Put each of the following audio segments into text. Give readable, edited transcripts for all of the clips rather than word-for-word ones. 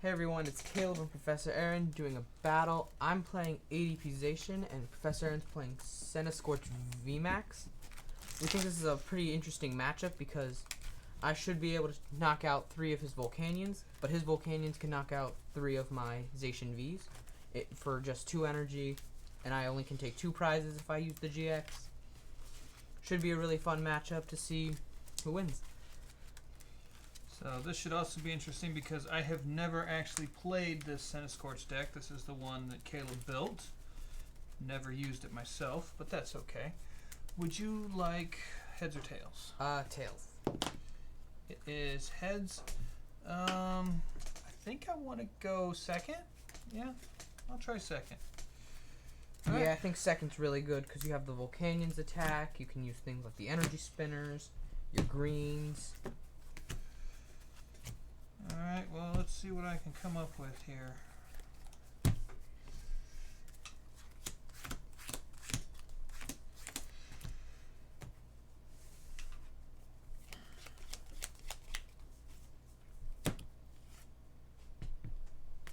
Hey everyone, it's Caleb and Professor Ehrin doing a battle. I'm playing ADP Zacian and Professor Ehrin's playing Centiskorch VMAX. We think this is a pretty interesting matchup because I should be able to knock out 3 of his Volcanions, but his Volcanions can knock out 3 of my Zacian Vs for just 2 energy, and I only can take 2 prizes if I use the GX. Should be a really fun matchup to see who wins. So this should also be interesting because I have never actually played this Centiskorch deck. This is the one that Caleb built. Never used it myself, but that's okay. Would you like heads or tails? Tails. It is heads. I think I want to go second. Yeah, I'll try second. All right. I think second's really good because you have the Volcanions attack. You can use things like the energy spinners, your greens. Alright, well, let's see what I can come up with here.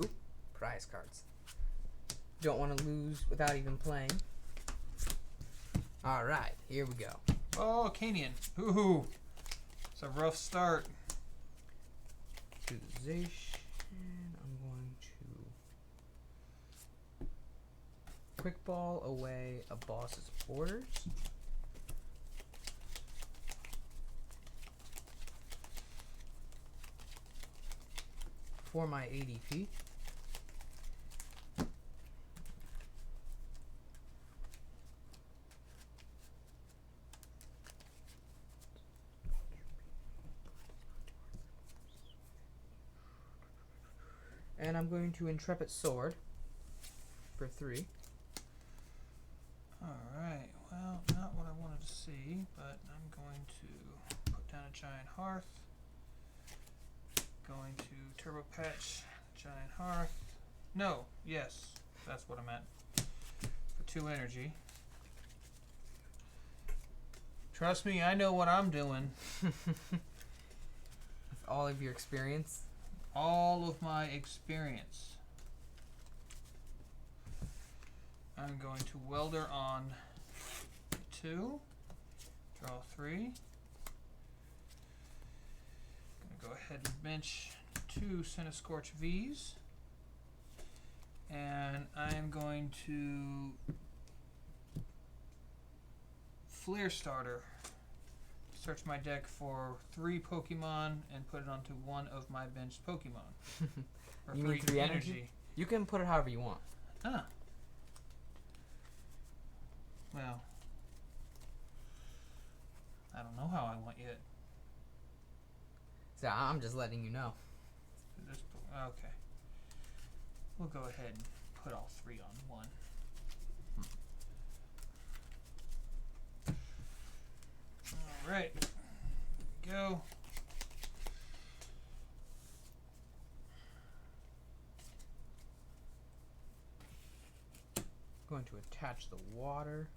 Oop, prize cards. Don't want to lose without even playing. Alright, here we go. Oh, Canian. Ooh, it's a rough start. To the Zacian, I'm going to quick ball away a boss's orders. For my ADP. And I'm going to Intrepid Sword for 3. Alright, well, not what I wanted to see, but I'm going to put down a Giant Hearth. Going to Turbo Patch Giant Hearth. No, yes, that's what I meant. For 2 energy. Trust me, I know what I'm doing. With all of your experience. All of my experience. I'm going to Welder on 2. Draw 3. Gonna go ahead and bench 2 Centiskorch Vs. And I am going to Flare Starter. Search my deck for 3 Pokemon and put it onto one of my benched Pokemon. Or You 3 mean 3 energy? You can put it however you want. Ah. Well, I don't know how I want yet. So I'm just letting you know. Okay. We'll go ahead and put all 3 on 1. Alright. Here we go. Going to attach the water.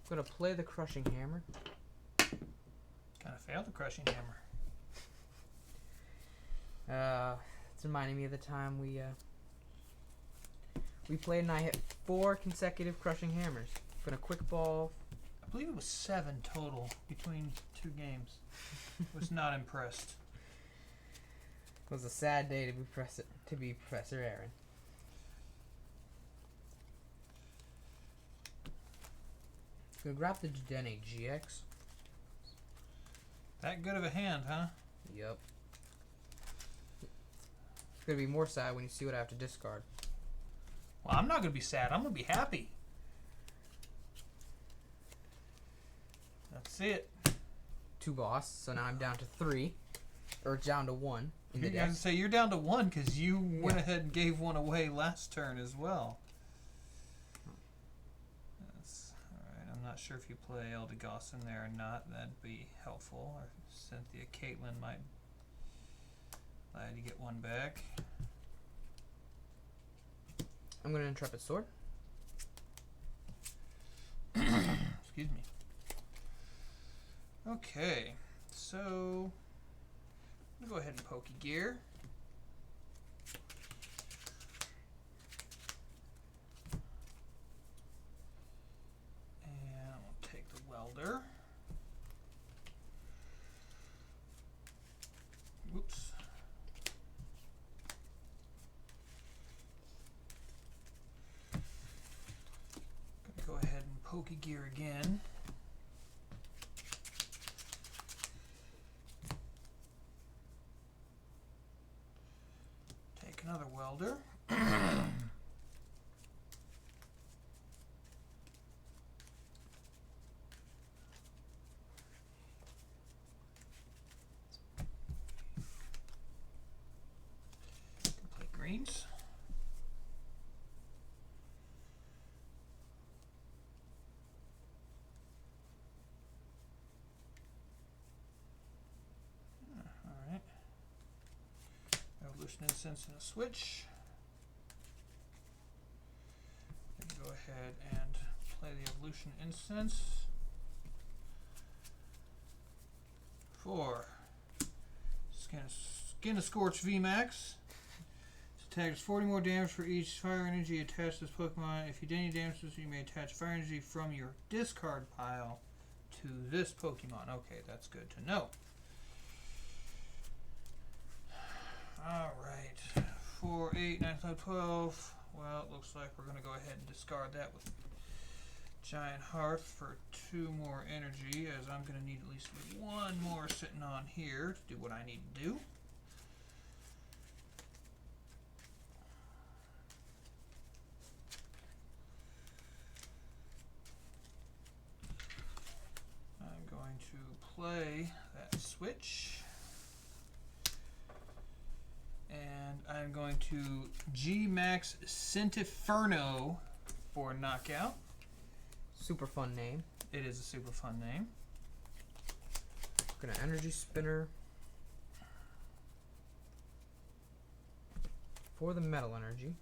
I'm going to play the Crushing Hammer. Kind of failed the Crushing Hammer. It's reminding me of the time we played and I hit 4 consecutive Crushing Hammers. I'm going to quick ball. I believe it was 7 total between 2 games. Was not impressed. It was a sad day to be Professor Ehrin. Gonna grab the Jidene GX. That good of a hand, huh? Yep. It's gonna be more sad when you see what I have to discard. Well, I'm not gonna be sad. I'm gonna be happy. That's it. 2 boss, so now I'm down to 3. Or down to 1 in the I deck. was gonna say you're down to 1 because you went ahead and gave 1 away last turn as well. That's alright. I'm not sure if you play Eldegoss in there or not. That'd be helpful. Or Cynthia Caitlin might glad you get 1 back. I'm gonna Intrepid Sword. Excuse me. Okay, so I'm gonna go ahead and Pokey Gear. And I'm gonna take the Welder. Oops. Gonna go ahead and Pokey Gear again. Take another Welder. Take greens. Alright. Evolution Incense and a switch. Go ahead and play the Evolution Incense. 4. Centiskorch VMAX. Attacks 40 more damage for each fire energy attached to this Pokemon. If you do any damage, you may attach fire energy from your discard pile to this Pokemon. Okay, that's good to know. Alright. 4, 8, 9, 10, 12. Well, it looks like we're going to go ahead and discard that with Giant Hearth for 2 more energy, as I'm going to need at least 1 more sitting on here to do what I need to do. I'm going to play that switch. And I'm going to G-Max Centinferno for knockout. Super fun name. It is a super fun name. Gonna Energy Spinner for the Metal Energy.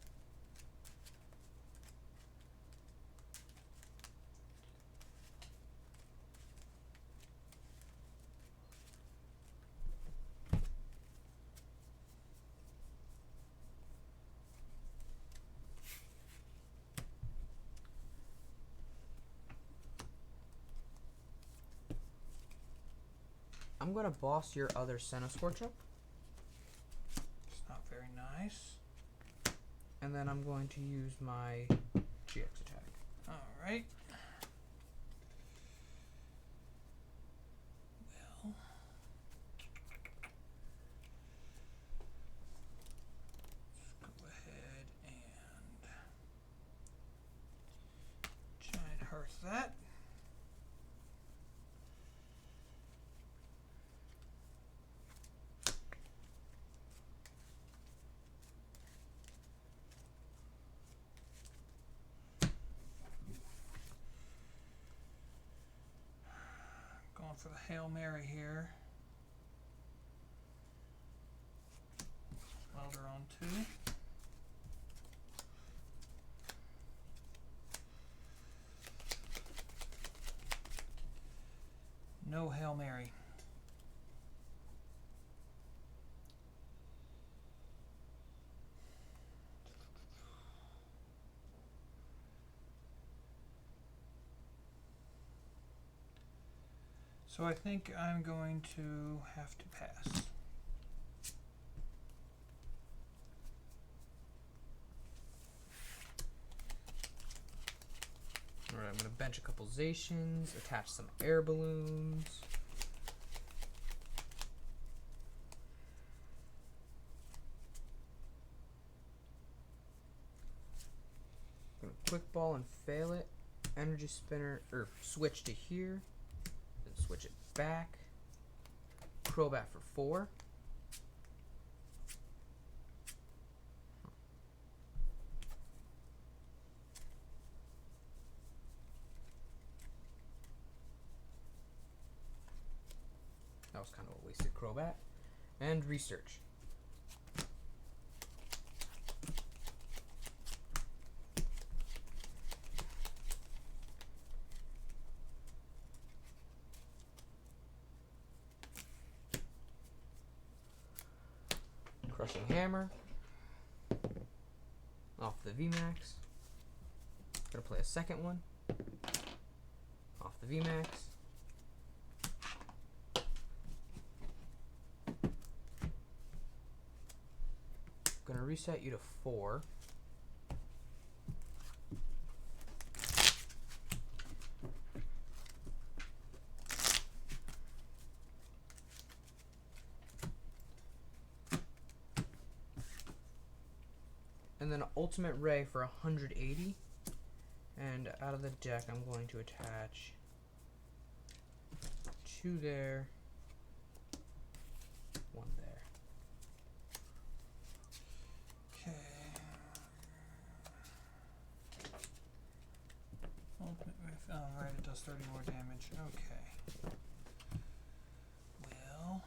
I'm gonna boss your other Centiskorch up. It's not very nice. And then I'm going to use my GX attack. Alright. Well. Let's go ahead and Giant Hearth that. For the Hail Mary here. Welder on 2. No Hail Mary. So I think I'm going to have to pass. Alright, I'm gonna bench a couple Zacians, attach some air balloons. Gonna quick ball and fail it. Energy spinner, or switch to here. Then switch it back. Crobat for 4. That was kind of a wasted Crobat. And research. Crushing Hammer off the VMAX. Gonna play a second one off the VMAX. Gonna reset you to 4. And then Ultimate Ray for 180. And out of the deck, I'm going to attach 2 there, 1 there. Okay. Ultimate Ray. Oh, right, it does 30 more damage. Okay. Well.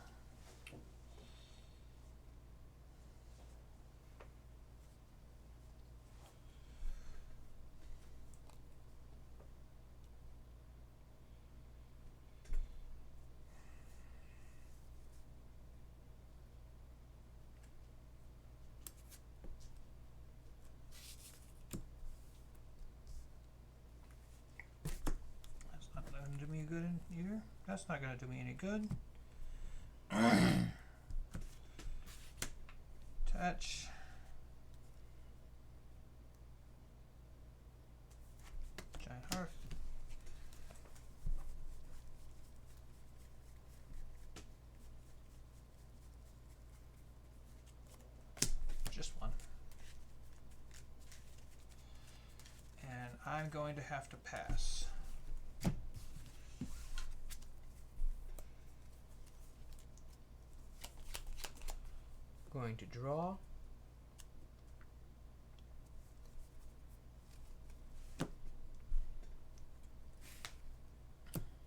That's not going to do me good either. That's not going to do me any good. Attach. Giant Hearth. Just one. And I'm going to have to pass. Going to draw.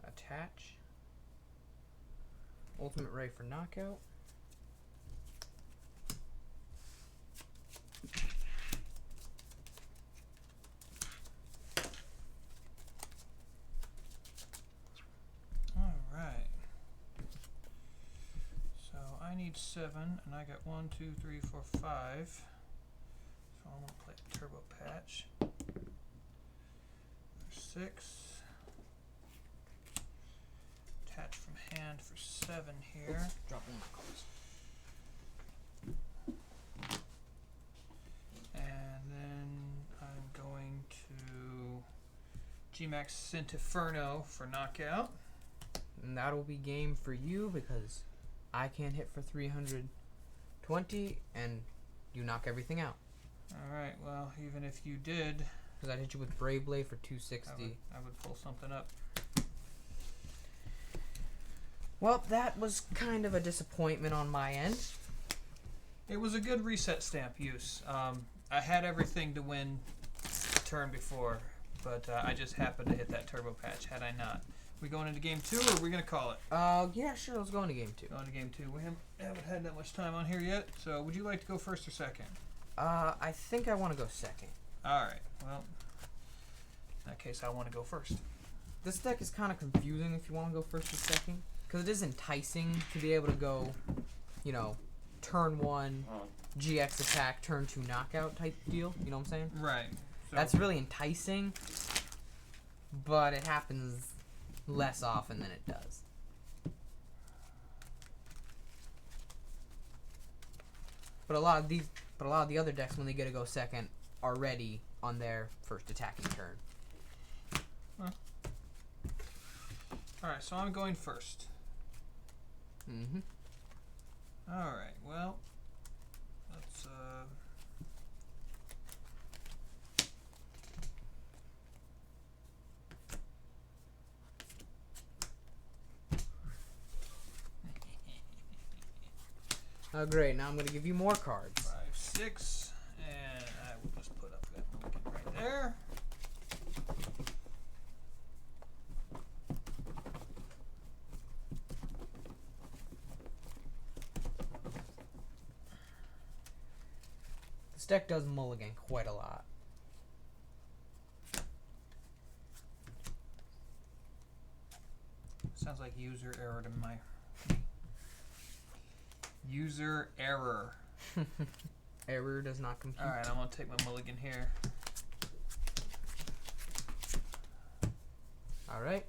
Attach. Ultimate Ray for knockout. Alright. So I need 7, and I got 1, 2, 3, 4, 5. So I'm going to play a Turbo Patch. 6. Attach from hand for 7 here. Oops, dropping my cards. And then I'm going to GMAX Centinforno for knockout. And that'll be game for you because I can't hit for 320 and you knock everything out. Alright, well, even if you did, Because I'd hit you with Brave Blade for 260. I would pull something up. Well, that was kind of a disappointment on my end. It was a good reset stamp use. I had everything to win the turn before, but I just happened to hit that Turbo Patch. Had I not, we going into game 2, or are we gonna call it? Yeah, sure. Let's go into game 2. Going to game 2. We haven't had that much time on here yet. So, would you like to go first or second? I think I want to go second. All right. Well, in that case, I want to go first. This deck is kind of confusing if you want to go first or second, because it is enticing to be able to go, you know, turn 1 GX attack, turn 2 knockout type deal. You know what I'm saying? Right. So That's really enticing, but it happens less often than it does. But a lot of the other decks, when they get to go second, are ready on their first attacking turn. All right. So I'm going first. Mm-hmm. All right. Well, let's. Oh, great. Now I'm going to give you more cards. 5, 6, and I will just put up that mulligan right there. This deck does mulligan quite a lot. Sounds like user error to my user error. Error does not compute. Alright, I'm going to take my mulligan here. Alright.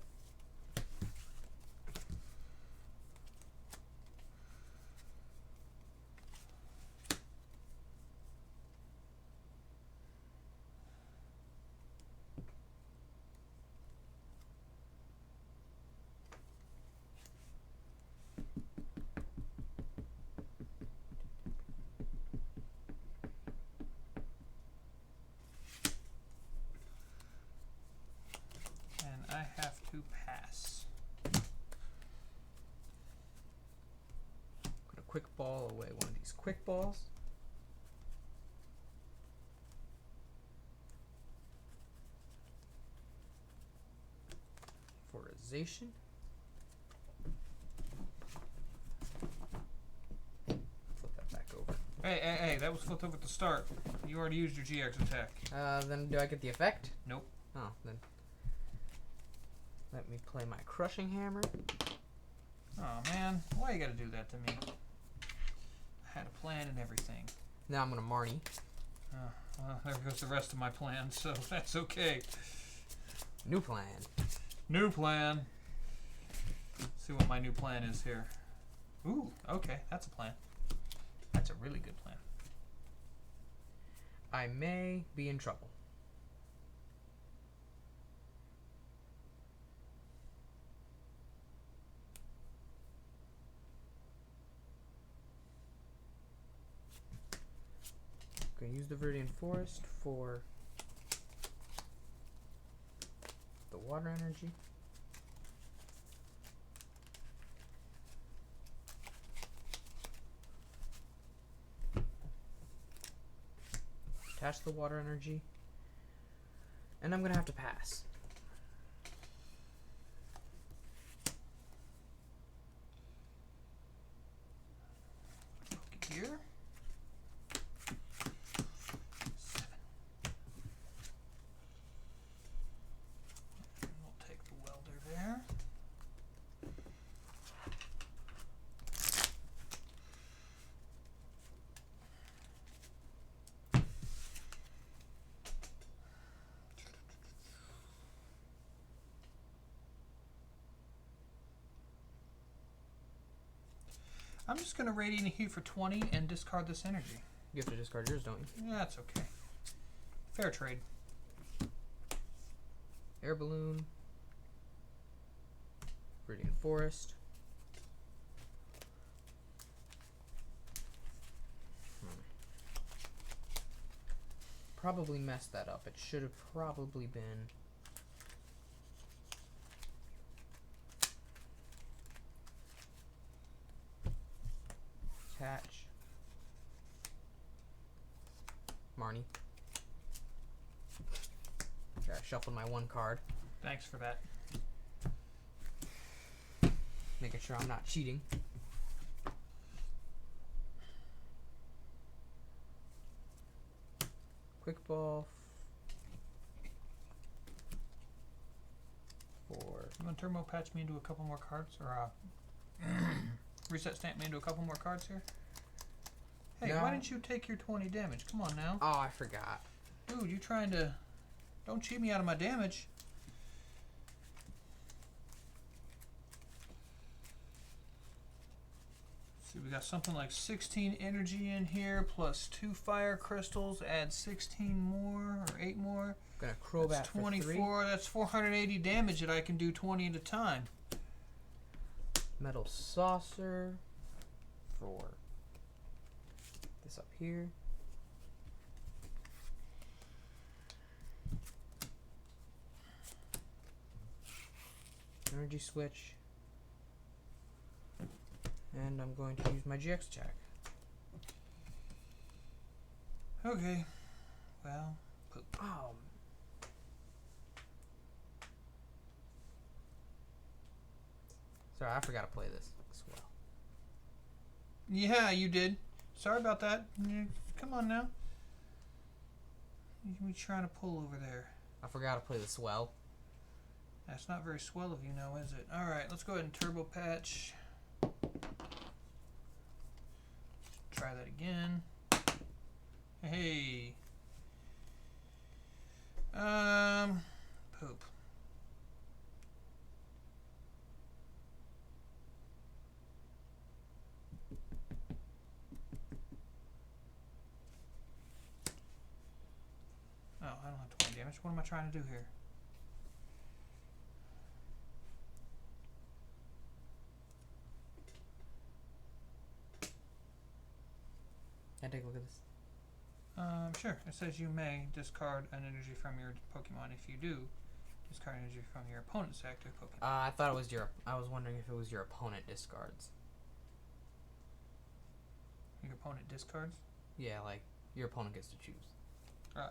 I have to pass. Put a quick ball away one of these quick balls. For a Zacian. Flip that back over. Hey, that was flipped over at the start. You already used your GX attack. Then do I get the effect? Nope. Oh, then let me play my crushing hammer. Oh man, why you gotta do that to me? I had a plan and everything. Now I'm gonna Marnie. Well, there goes the rest of my plan, so that's okay. New plan. New plan. See what my new plan is here. Ooh, okay, that's a plan. That's a really good plan. I may be in trouble. Gonna use the Viridian Forest for the water energy. Attach the water energy. And I'm gonna have to pass. Okay, here. 7. And we'll take the welder there. I'm just going to radiant heat for 20 and discard this energy. You have to discard yours, don't you? Yeah, that's okay. Fair trade. Air balloon. Viridian Forest. Probably messed that up. It should have probably been attach Marnie. Okay, I shuffled my one card, Thanks for that. making sure I'm not cheating. Quick ball for You want to turbo patch me into a couple more cards? Or reset stamp me into a couple more cards here? Hey, No. why didn't you take your 20 damage? Come on now. oh, I forgot. Dude, you trying to... Don't cheat me out of my damage. See, we got something like 16 energy in here, plus 2 fire crystals, add 16 more, or 8 more. Gonna Crobat That's for 24, 3. that's 480 damage that I can do 20 at a time. Metal saucer for this up here. Energy switch. And I'm going to use my GX attack. Okay. Well, poop. Oh. Sorry, I forgot to play this as well. Yeah, you did. Sorry about that. Yeah, come on now. You trying to pull over there. I forgot to play the swell. That's not very swell of you now, is it? Alright, let's go ahead and turbo patch. Try that again. Hey. Poop. Oh, I don't have 20 damage. What am I trying to do here? Can I take a look at this? Sure. It says you may discard an energy from your Pokemon. If you do, discard energy from your opponent's active Pokemon. I thought it was your. I was wondering if it was your opponent discards. Your opponent discards? Yeah, like your opponent gets to choose. No.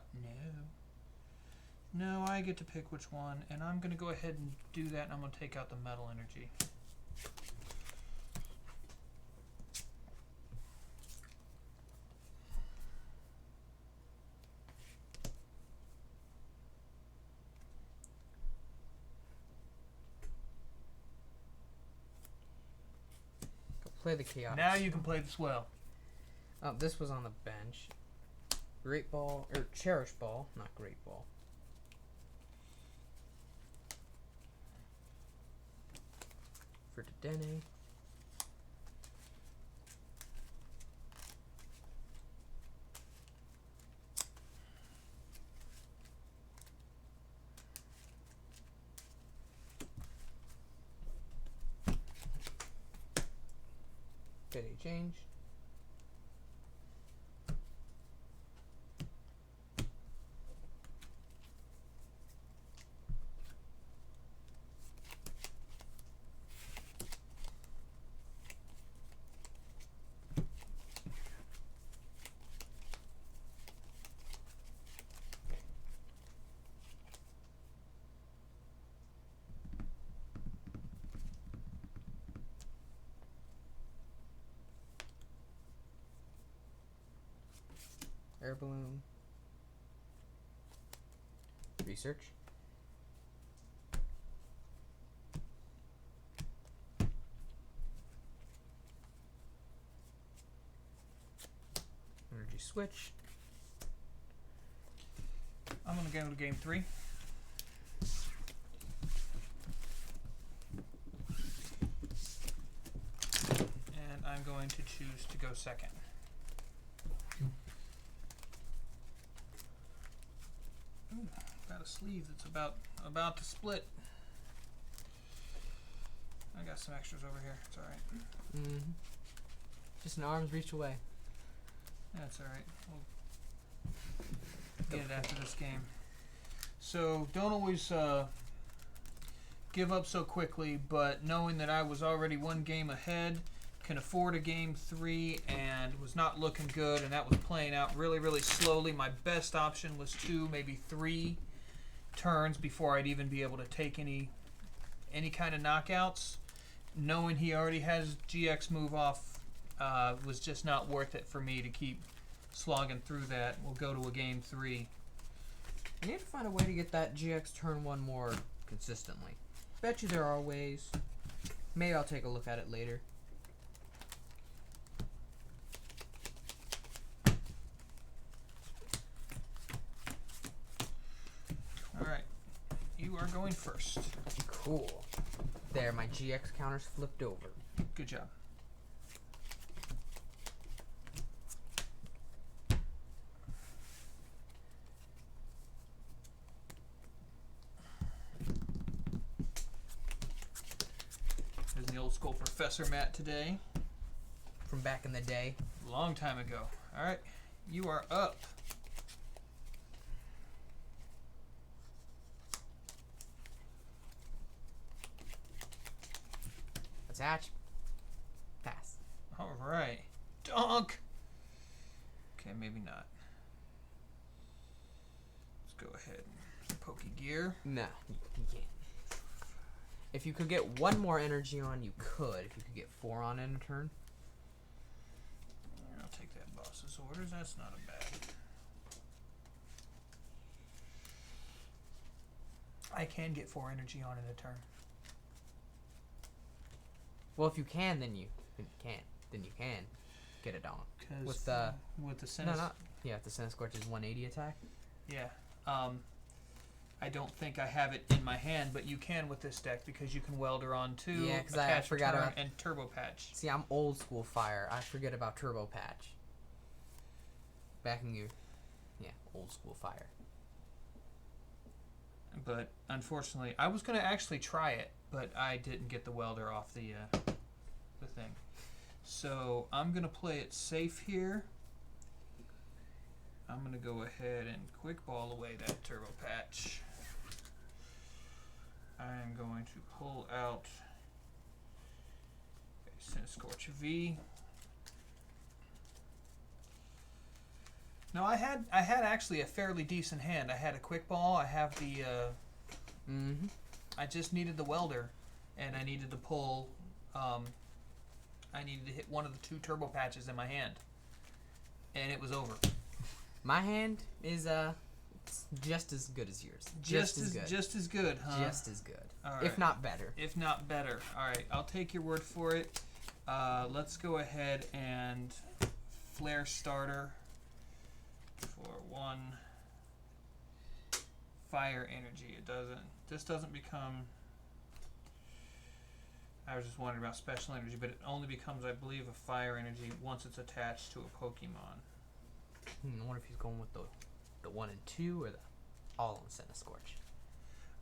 No, I get to pick which one, and I'm going to go ahead and do that, and I'm going to take out the metal energy. Go play the chaos. Now you can play the swell. Oh, this was on the bench. Great Ball, or Cherish Ball, not Great Ball. For Dedenne. Get a change. Air balloon. Research. Energy switch. I'm going to go to game 3. And I'm going to choose to go second. Ooh, got a sleeve that's about to split. I got some extras over here. It's alright. Mm-hmm. Just an arm's reach away. That's alright. We'll get it after this game. So don't always give up so quickly, but knowing that I was already one game ahead, can afford a game 3, and was not looking good, and that was playing out really, really slowly. My best option was 2, maybe 3 turns before I'd even be able to take any kind of knockouts. Knowing he already has GX move off was just not worth it for me to keep slogging through that. We'll go to a game 3. I need to find a way to get that GX turn 1 more consistently. Bet you there are ways. Maybe I'll take a look at it later. Alright, you are going first. Cool. There, my GX counter's flipped over. Good job. There's the old school Professor Matt today. From back in the day. Long time ago. Alright, you are up. Attach. Pass. Alright. Donk! Okay, maybe not. Let's go ahead and pokey gear. No, you can't. If you could get 1 more energy on, you could. If you could get 4 on in a turn. I'll take that boss's orders. That's not a bad. I can get 4 energy on in a turn. Well, if you can, then you can't. Then you can. get it on. 'Cause With the with the the Centiskorch's 180 attack. Yeah. I don't think I have it in my hand, but you can with this deck because you can weld her on too. Yeah, because I forgot about and Turbo Patch. See, I'm old school fire. I forget about Turbo Patch. Backing you, old school fire. But unfortunately, I was gonna actually try it, but I didn't get the welder off the thing. So I'm gonna play it safe here. I'm gonna go ahead and quick ball away that Turbo Patch. I am going to pull out a Centiskorch V. No, I had actually a fairly decent hand. I had a quick ball. I have the. I just needed the welder, and I needed to pull. I needed to hit one of the 2 turbo patches in my hand, and it was over. My hand is just as good as yours. Just as good. Just as good, huh? Just as good. All right. If not better. If not better. All right, I'll take your word for it. Let's go ahead and flare starter for 1 fire energy. This doesn't become. I was just wondering about special energy, but it only becomes, I believe, a fire energy once it's attached to a Pokemon. I wonder if he's going with the 1 and 2 or the all on Centiskorch.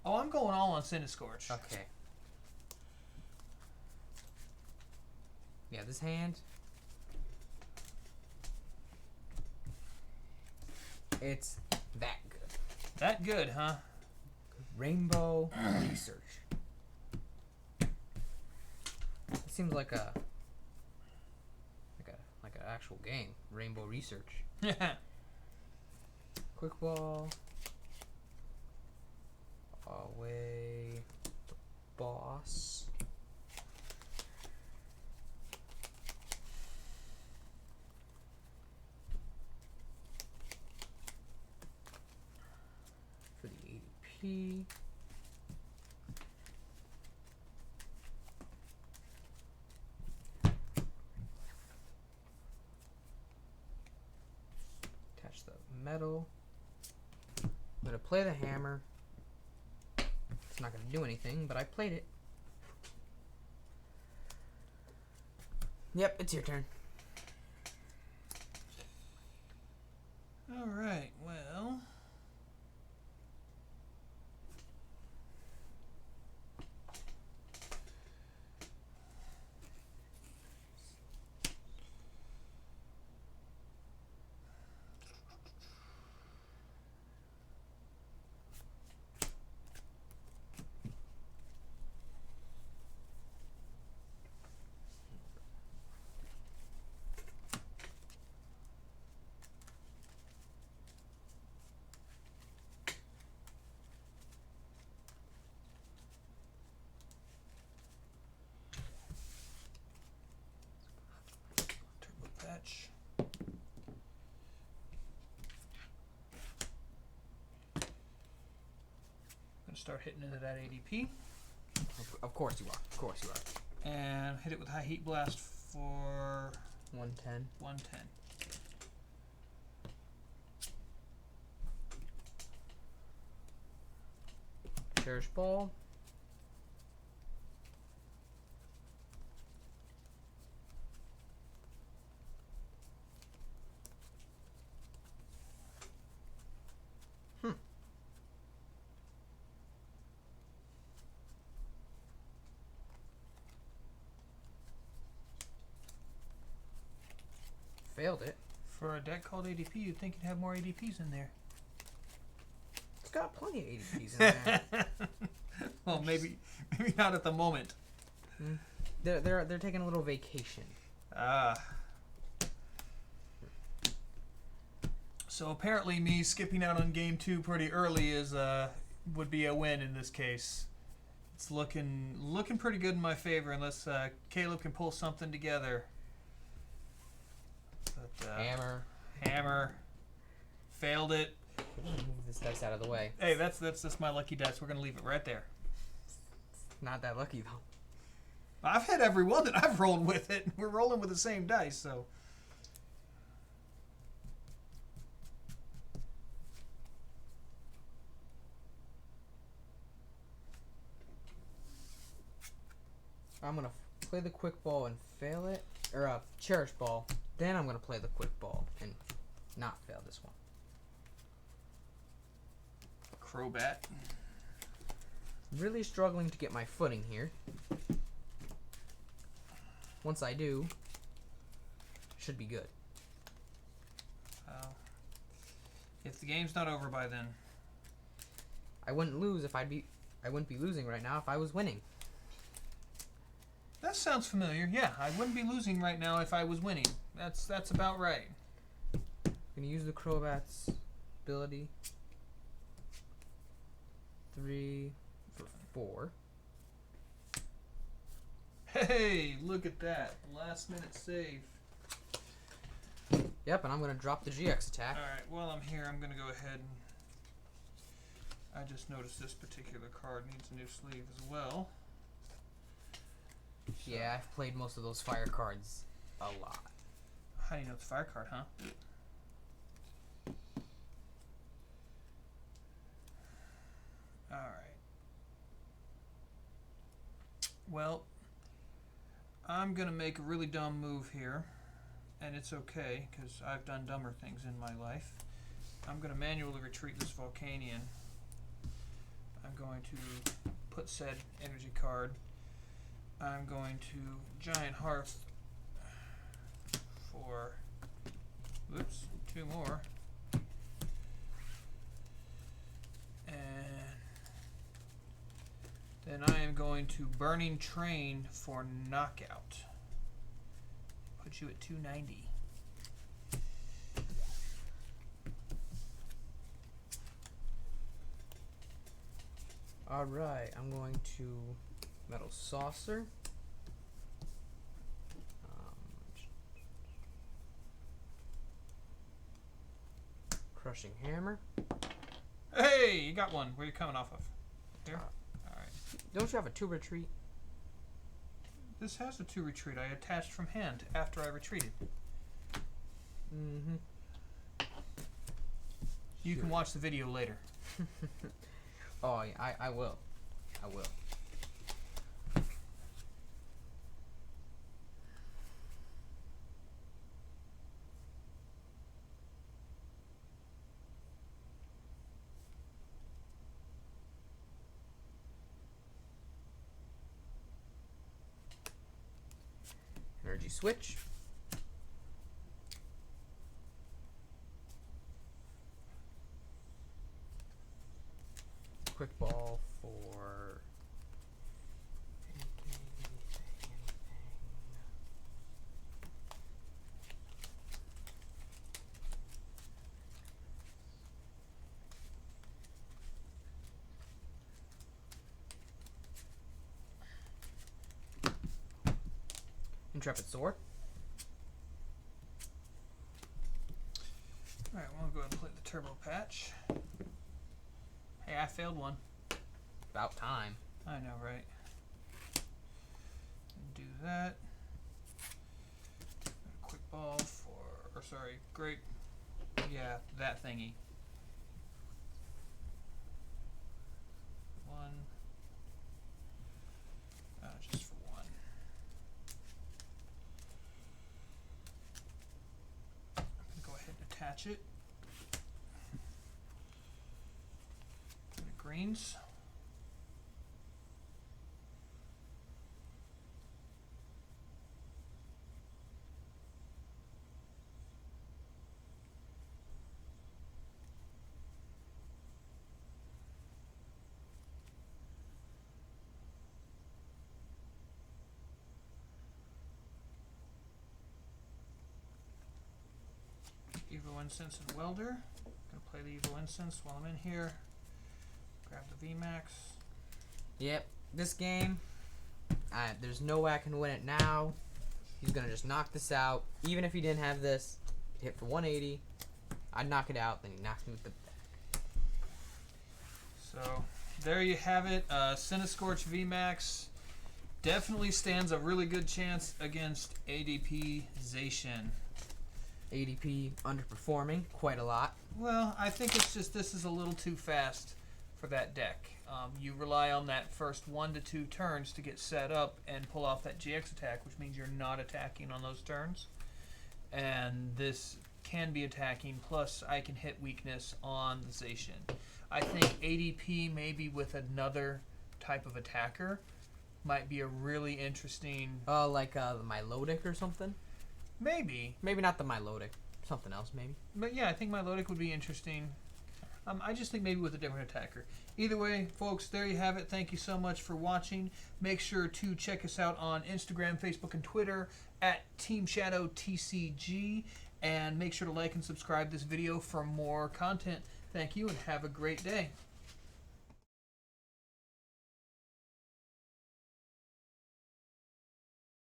Oh, I'm going all on Centiskorch. Okay. Yeah, this hand. It's that good. That good, huh? Rainbow Research. It seems like an actual game. Rainbow Research. Quick ball. Away the boss. For the ADP. Attach the metal. I'm gonna play the hammer. It's not gonna do anything, but I played it. Yep, it's your turn. All right, well. Turbo Patch. Gonna start hitting into that ADP. Of course you are. Of course you are. And hit it with High Heat Blast for 110. 110. Cherish ball. Failed it. For a deck called ADP, you'd think you'd have more ADPs in there. It's got plenty of ADPs in there. Well, maybe not at the moment. They're taking a little vacation. So apparently, me skipping out on game 2 pretty early would be a win in this case. It's looking pretty good in my favor, unless Caleb can pull something together. But, hammer, failed it. Move this dice out of the way. Hey, that's my lucky dice. We're gonna leave it right there. Not that lucky though. I've had every one that I've rolled with it. We're rolling with the same dice, so. I'm gonna play the quick ball and fail it, or cherish ball. Then I'm gonna play the quick ball and not fail this one. Crobat. Really struggling to get my footing here. Once I do, should be good. If the game's not over by then. I wouldn't lose if I wouldn't be losing right now if I was winning. That sounds familiar. Yeah, I wouldn't be losing right now if I was winning. That's about right. I'm gonna use the Crobat's ability. 3 for 4. Hey, look at that. Last minute save. Yep, and I'm gonna drop the GX attack. Alright, while I'm here, I'm gonna go ahead and I just noticed this particular card needs a new sleeve as well. Yeah, I've played most of those fire cards a lot. How do you know it's a fire card, huh? Alright. Well, I'm going to make a really dumb move here, and it's okay, because I've done dumber things in my life. I'm going to manually retreat this Volcanion. I'm going to put said energy card. I'm going to Giant Hearth for, whoops, 2 more. And then I am going to Burning Train for knockout. Put you at 290. Alright, I'm going to Metal Saucer. Crushing Hammer. Hey, you got one. Where are you coming off of? Here? Alright. Don't you have a 2 retreat? This has a 2 retreat. I attached from hand after I retreated. Mm-hmm. You can watch the video later. Oh, yeah, I will. I will. Energy switch. Quick ball for anything. Intrepid Sword. Alright, we'll go ahead and play the Turbo Patch. Hey, I failed one. About time. I know, right? Do that. Quick ball for, or sorry, great. Yeah, that thingy. 1. Just for 1. I'm gonna go ahead and attach it. Greens. Evo Incense and Welder. Gonna play the Evo Incense while I'm in here. Grab the VMAX. Yep, this game, there's no way I can win it now. He's gonna just knock this out. Even if he didn't have this, he'd hit for 180. I'd knock it out, then he knocks me with the back. So there you have it. Centiskorch VMAX definitely stands a really good chance against ADP Zacian. ADP underperforming quite a lot. Well, I think it's just this is a little too fast for that deck. You rely on that first 1 to 2 turns to get set up and pull off that GX attack, which means you're not attacking on those turns. And this can be attacking, plus I can hit weakness on the Zacian. I think ADP maybe with another type of attacker might be a really interesting... like the Milotic or something? Maybe. Maybe not the Milotic. Something else, maybe. But yeah, I think Milotic would be interesting. I just think maybe with a different attacker. Either way, folks, there you have it. Thank you so much for watching. Make sure to check us out on Instagram, Facebook, and Twitter at Team Shadow TCG. And make sure to like and subscribe this video for more content. Thank you and have a great day.